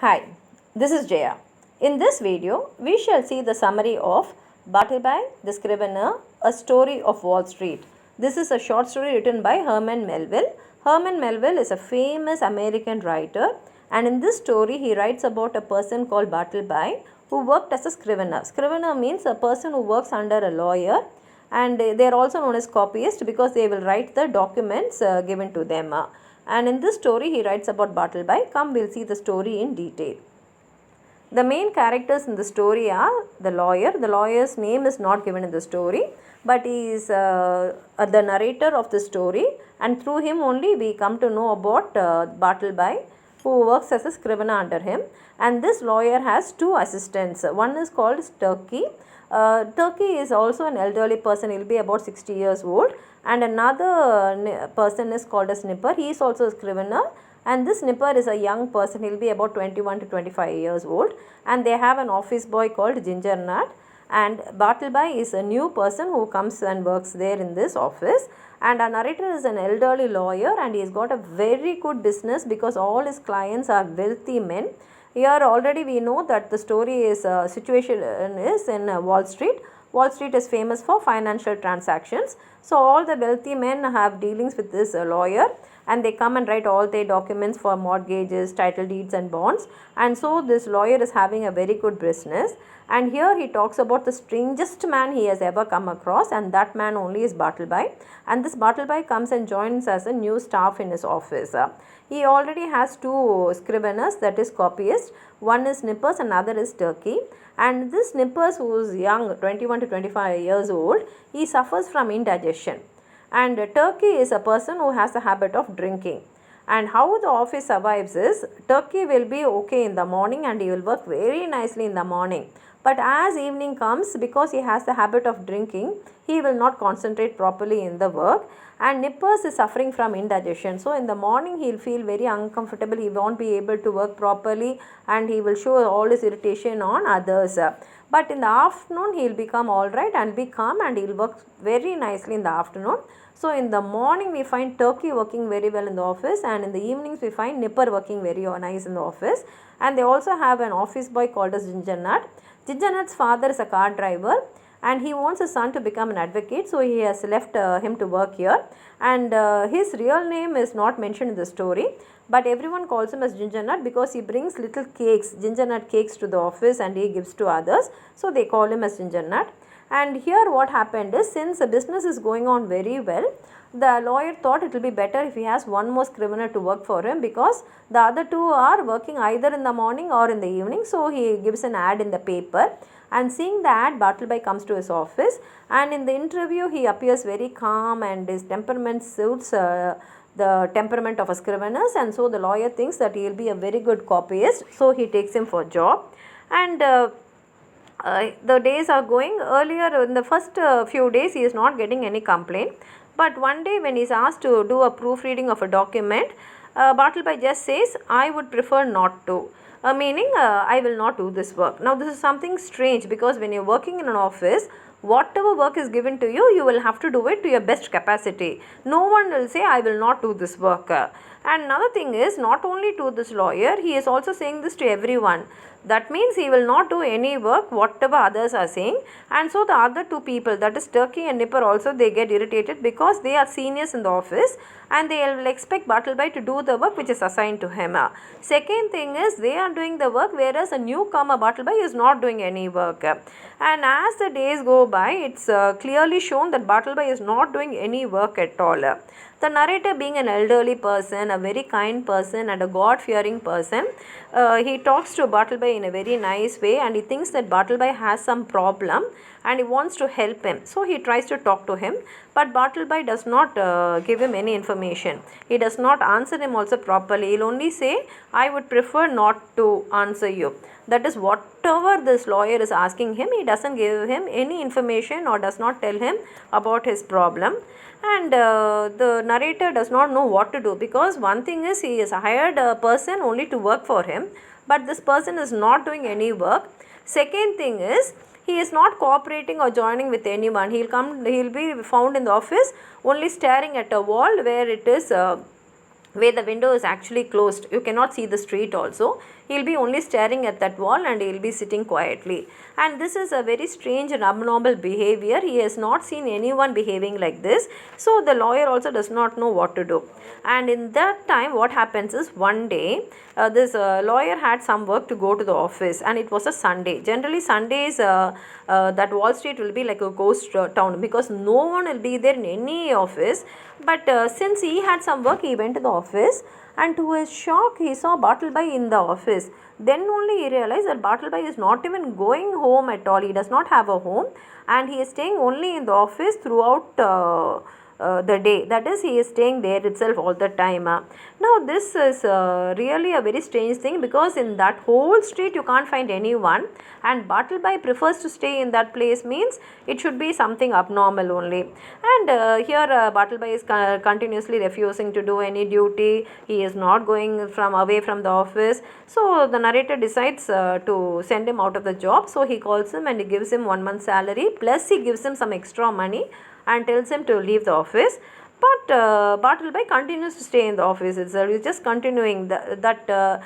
Hi, this is Jaya. In this video, we shall see the summary of Bartleby, the Scrivener, A Story of Wall Street. This is a short story written by Herman Melville. Herman Melville is a famous American writer, and in this story, he writes about a person called Bartleby who worked as a scrivener. Scrivener means a person who works under a lawyer, and they are also known as copyists because they will write the documents given to them. And in this story, he writes about Bartleby. Come, we'll see the story in detail. The main characters in the story are the lawyer. The lawyer's name is not given in the story, but he is the narrator of the story, and through him only we come to know about Bartleby, who works as a scrivener under him. And this lawyer has two assistants. One is called Turnkey. Turnkey is also an elderly person. He will be about 60 years old. And another person is called a snipper. He is also a scrivener. And this snipper is a young person. He will be about 21 to 25 years old. And they have an office boy called Ginger Nut. And Bartleby is a new person who comes and works there in this office. And our narrator is an elderly lawyer, and he has got a very good business because all his clients are wealthy men. Here already we know that the story is situation is in Wall Street. Wall Street is famous for financial transactions. So all the wealthy men have dealings with this lawyer, and they come and write all their documents for mortgages, title deeds and bonds. And so this lawyer is having a very good business. And here he talks about the strangest man he has ever come across, and that man only is Bartleby. And this Bartleby comes and joins as a new staff in his office. He already has two scriveners, that is copyists. One is Nippers, another is Turkey. And this Nippers, who is young, 21 to 25 years old, he suffers from indigestion. And Turkey is a person who has a habit of drinking. And how the office survives is, Turkey will be okay in the morning and he will work very nicely in the morning. But as evening comes, because he has the habit of drinking, he will not concentrate properly in the work. And Nippers is suffering from indigestion. So in the morning he will feel very uncomfortable. He won't be able to work properly, and he will show all his irritation on others. But in the afternoon he will become alright and be calm, and he will work very nicely in the afternoon. So in the morning we find Turkey working very well in the office, and in the evenings we find Nipper working very nice in the office. And they also have an office boy called as Ginger Nut. Ginger Nut's father is a car driver, and he wants his son to become an advocate, so he has left him to work here. And his real name is not mentioned in the story, but everyone calls him as Ginger Nut because he brings little cakes, ginger nut cakes, to the office and he gives to others, so they call him as Ginger Nut. And here what happened is, since the business is going on very well, the lawyer thought it will be better if he has one more scrivener to work for him, because the other two are working either in the morning or in the evening. So he gives an ad in the paper, and seeing the ad, Bartleby comes to his office, and in the interview he appears very calm, and his temperament suits the temperament of a scrivener, and so the lawyer thinks that he will be a very good copyist, so he takes him for job. And the days are going. Earlier in the first few days he is not getting any complaint, but one day when he is asked to do a proofreading of a document, Bartleby just says, I would prefer not to. Meaning I will not do this work. Now this is something strange, because when you are working in an office, whatever work is given to you, you will have to do it to your best capacity. No one will say, I will not do this work. And another thing is, not only to this lawyer, he is also saying this to everyone. That means he will not do any work whatever others are saying. And so the other two people, that is Turkey and Nipper, also they get irritated because they are seniors in the office, and they will expect Bartleby to do the work which is assigned to him. Second thing is, they are doing the work, whereas a newcomer Bartleby is not doing any work. And as the days go by, it's clearly shown that Bartleby is not doing any work at all. The narrator, being an elderly person, a very kind person and a God-fearing person, he talks to Bartleby in a very nice way, and he thinks that Bartleby has some problem and he wants to help him. So he tries to talk to him, but Bartleby does not give him any information. He does not answer him also properly. He will only say, I would prefer not to answer you. That is, whatever this lawyer is asking him, he doesn't give him any information or does not tell him about his problem. And the narrator does not know what to do, because one thing is, he has hired a person only to work for him, but this person is not doing any work. Second thing is, he is not cooperating or joining with anyone. He'll be found in the office only staring at a wall where it is where the window is actually closed. You cannot see the street also. He'll be only staring at that wall and he'll be sitting quietly. And this is a very strange and abnormal behavior. He has not seen anyone behaving like this. So the lawyer also does not know what to do. And in that time, what happens is, one day this lawyer had some work to go to the office, and it was a Sunday. Generally Sundays that Wall Street will be like a ghost town, because no one will be there in any office. But since he had some work, he went to the office, and to his shock he saw Bartleby in the office. Then only he realized that Bartleby is not even going home at all. He does not have a home, and he is staying only in the office throughout the day. That is, he is staying there itself all the time. Now this is really a very strange thing, because in that whole street you can't find anyone, and Bartleby prefers to stay in that place, means it should be something abnormal only. And here Bartleby is continuously refusing to do any duty. He is not going away from the office. So the narrator decides to send him out of the job. So he calls him and he gives him 1 month's salary, plus he gives him some extra money and tells him to leave the office. But Bartleby continues to stay in the office itself. He's just continuing that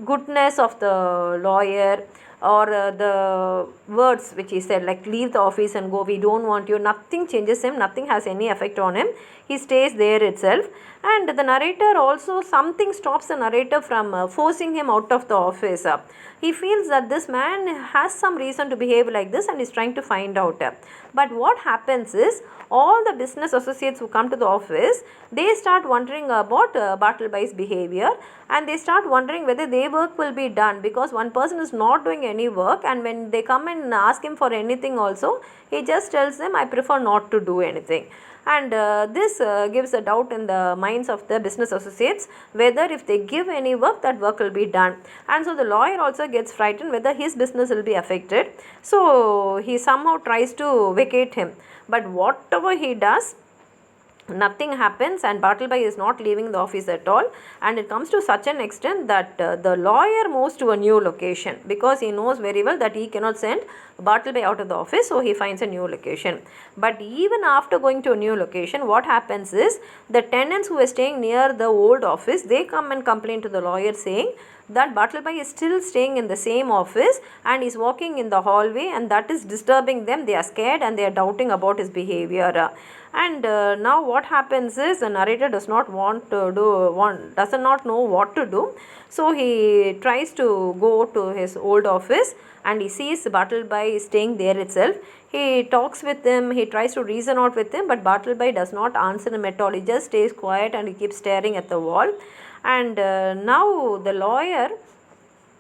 goodness of the lawyer, or the words which he said, like leave the office and go, we don't want you. Nothing changes him, nothing has any effect on him. He stays there itself. And the narrator also, something stops the narrator from forcing him out of the office. He feels that this man has some reason to behave like this, and is trying to find out. But what happens is, all the business associates who come to the office, they start wondering about Bartleby's behavior, and they start wondering whether their work will be done, because one person is not doing any work, and when they come and ask him for anything also, he just tells them, I prefer not to do anything. And this gives a doubt in the minds of the business associates, whether if they give any work, that work will be done. And so the lawyer also gets frightened whether his business will be affected. So he somehow tries to vacate him. But whatever he does, nothing happens, and Bartleby is not leaving the office at all. And it comes to such an extent that the lawyer moves to a new location, because he knows very well that he cannot send Bartleby out of the office. So he finds a new location. But even after going to a new location, what happens is, the tenants who are staying near the old office, they come and complain to the lawyer, saying that Bartleby is still staying in the same office and is walking in the hallway, and that is disturbing them. They are scared and they are doubting about his behavior. And now what happens is, the narrator does not know what to do. So he tries to go to his old office, and he sees Bartleby staying there itself. He talks with him, he tries to reason out with him, but Bartleby does not answer him at all. He just stays quiet and he keeps staring at the wall. And now the lawyer,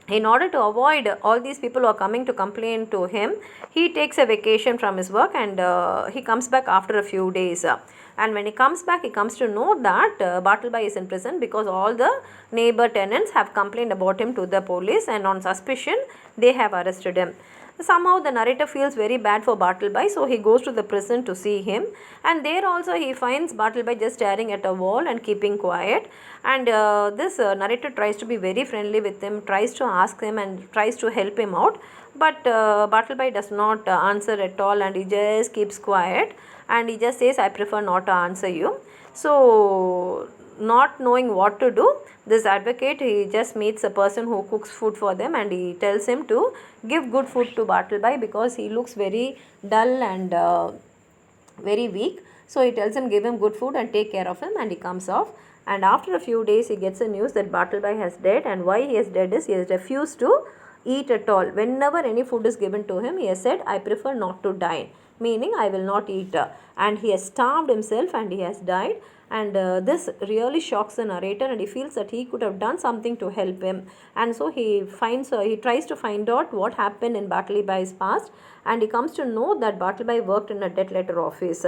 in order to avoid all these people who are coming to complain to him, he takes a vacation from his work, and he comes back after a few days. And when he comes back, he comes to know that Bartleby is in prison, because all the neighbor tenants have complained about him to the police, and on suspicion they have arrested him. Somehow the narrator feels very bad for Bartleby, so he goes to the prison to see him, and there also he finds Bartleby just staring at a wall and keeping quiet. And this narrator tries to be very friendly with him, tries to ask him and tries to help him out, but Bartleby does not answer at all, and he just keeps quiet, and he just says, I prefer not to answer you. So not knowing what to do, this advocate, he just meets a person who cooks food for them, and he tells him to give good food to Bartleby, because he looks very dull and very weak. So he tells him, give him good food and take care of him, and he comes off. And after a few days, he gets a news that Bartleby has died, and why he has died is, he has refused to eat at all. Whenever any food is given to him, he has said, I prefer not to dine, meaning I will not eat. And he has starved himself and he has died. And this really shocks the narrator, and he feels that he could have done something to help him. And so he tries to find out what happened in Bartleby's past, and he comes to know that Bartleby worked in a debt letter office.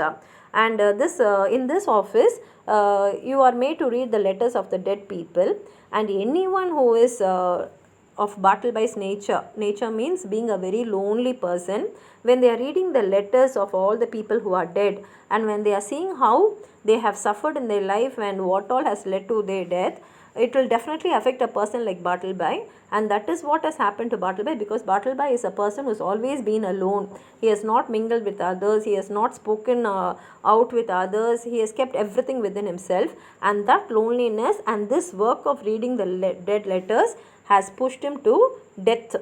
And in this office, you are made to read the letters of the dead people, and anyone who is of Bartleby's nature means being a very lonely person, when they are reading the letters of all the people who are dead, and when they are seeing how they have suffered in their life and what all has led to their death, it will definitely affect a person like Bartleby, and that is what has happened to Bartleby, because Bartleby is a person who's always been alone. He has not mingled with others, he has not spoken out with others, he has kept everything within himself, and that loneliness and this work of reading the dead letters has pushed him to death.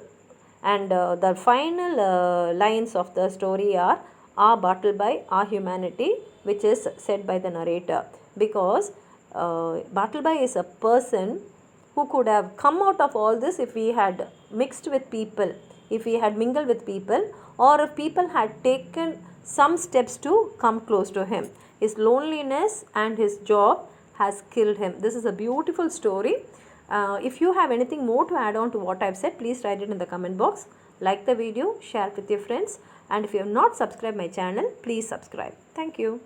And the final lines of the story are Bartleby, our humanity, which is said by the narrator, because Bartleby is a person who could have come out of all this if he had mixed with people, if he had mingled with people, or if people had taken some steps to come close to him. His loneliness and his job has killed him. This is a beautiful story. If you have anything more to add on to what I have said, please write it in the comment box. Like the video, share it with your friends, and if you have not subscribed my channel, please subscribe. Thank you.